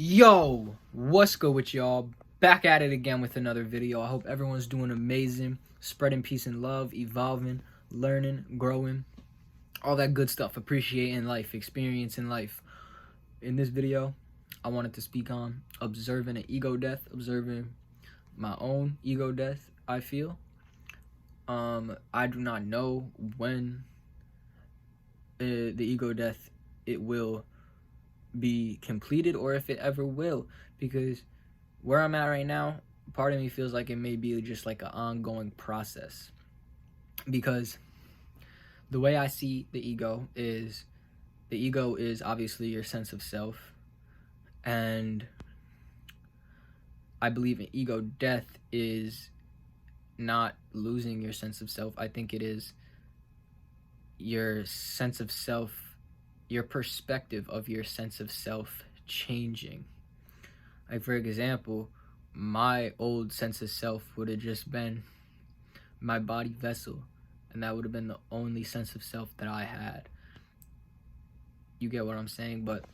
Yo, what's good with y'all? Back at it again with another video. I hope everyone's doing amazing, spreading peace and love, evolving, learning, growing, all that good stuff, appreciating life, experiencing life. In this video, I wanted to speak on observing an ego death, observing my own ego death, I feel. I do not know when the ego death it will be completed or if it ever will, because where I'm at right now, part of me feels like it may be just like an ongoing process, because the way I see the ego is obviously your sense of self, and I believe an ego death is not losing your sense of self. I think it is your sense of self, your perspective of your sense of self changing. Like, for example, my old sense of self would have just been my body vessel, and that would have been the only sense of self that I had. You get what I'm saying? But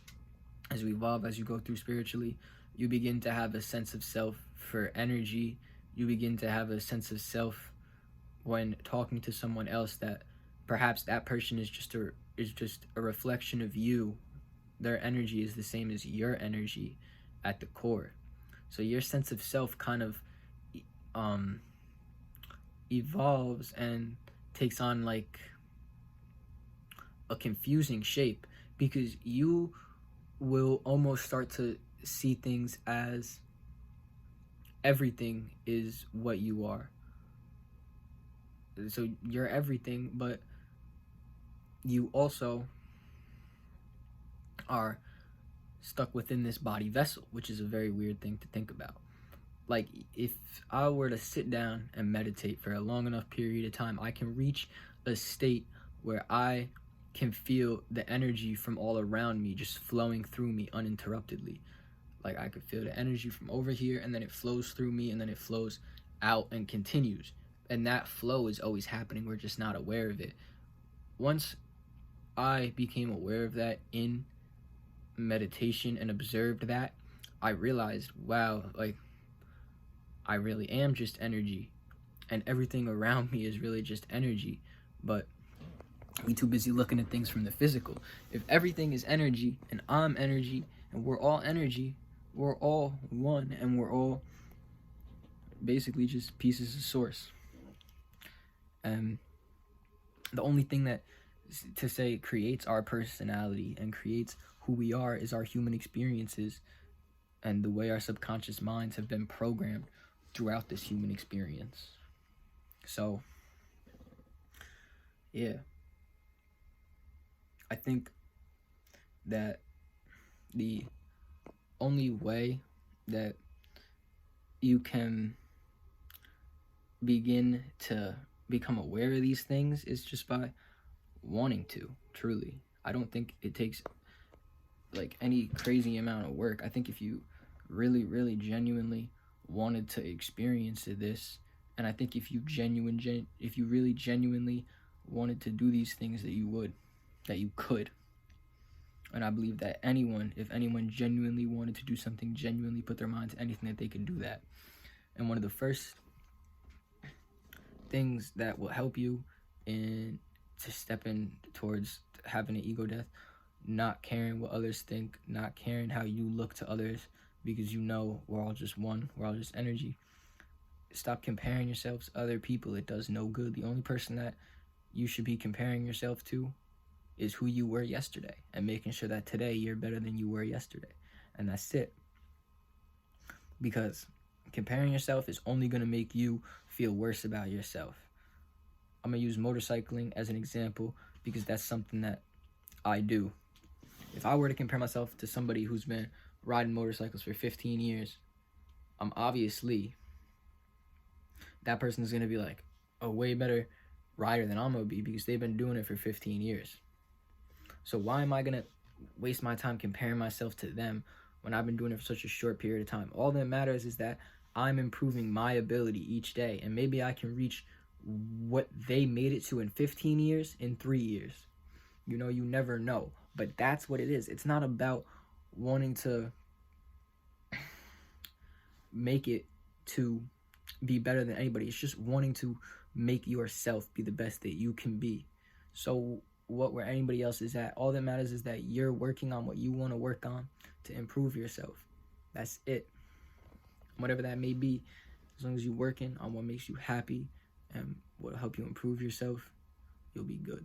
as you evolve, as you go through spiritually, you begin to have a sense of self for energy. You begin to have a sense of self when talking to someone else, that perhaps that person is just a reflection of you. Their energy is the same as your energy at the core. So your sense of self kind of evolves and takes on like a confusing shape, because you will almost start to see things as everything is what you are. So you're everything, but you also are stuck within this body vessel, which is a very weird thing to think about. Like, if I were to sit down and meditate for a long enough period of time, I can reach a state where I can feel the energy from all around me just flowing through me uninterruptedly. Like, I could feel the energy from over here, and then it flows through me, and then it flows out and continues. And that flow is always happening. We're just not aware of it. Once I became aware of that in meditation and observed that, I realized, wow, like, I really am just energy, and everything around me is really just energy. But we too busy looking at things from the physical. If everything is energy and I'm energy and we're all energy, we're all one, and we're all basically just pieces of source. And the only thing that to say creates our personality and creates who we are is our human experiences and the way our subconscious minds have been programmed throughout this human experience. So yeah, I think that the only way that you can begin to become aware of these things is just by wanting to, truly. I don't think it takes like any crazy amount of work. I think if you really, really genuinely wanted to experience this, and I think if you really genuinely wanted to do these things, that you could. And I believe that if anyone genuinely wanted to do something, genuinely put their mind to anything, that they could do that. And one of the first things that will help you in to step in towards having an ego death, not caring what others think, not caring how you look to others, because you know we're all just one, we're all just energy. Stop comparing yourselves to other people. It does no good. The only person that you should be comparing yourself to is who you were yesterday, and making sure that today you're better than you were yesterday. And that's it. Because comparing yourself is only going to make you feel worse about yourself. I'm going to use motorcycling as an example, because that's something that I do. If I were to compare myself to somebody who's been riding motorcycles for 15 years, obviously that person is going to be like a way better rider than I'm going to be, because they've been doing it for 15 years. So why am I going to waste my time comparing myself to them when I've been doing it for such a short period of time? All that matters is that I'm improving my ability each day, and maybe I can reach what they made it to in 15 years in 3 years. You know, you never know. But that's what it is. It's not about wanting to make it to be better than anybody. It's just wanting to make yourself be the best that you can be. So where anybody else is at, all that matters is that you're working on what you want to work on to improve yourself. That's it. Whatever that may be, as long as you're working on what makes you happy and what will help you improve yourself, you'll be good.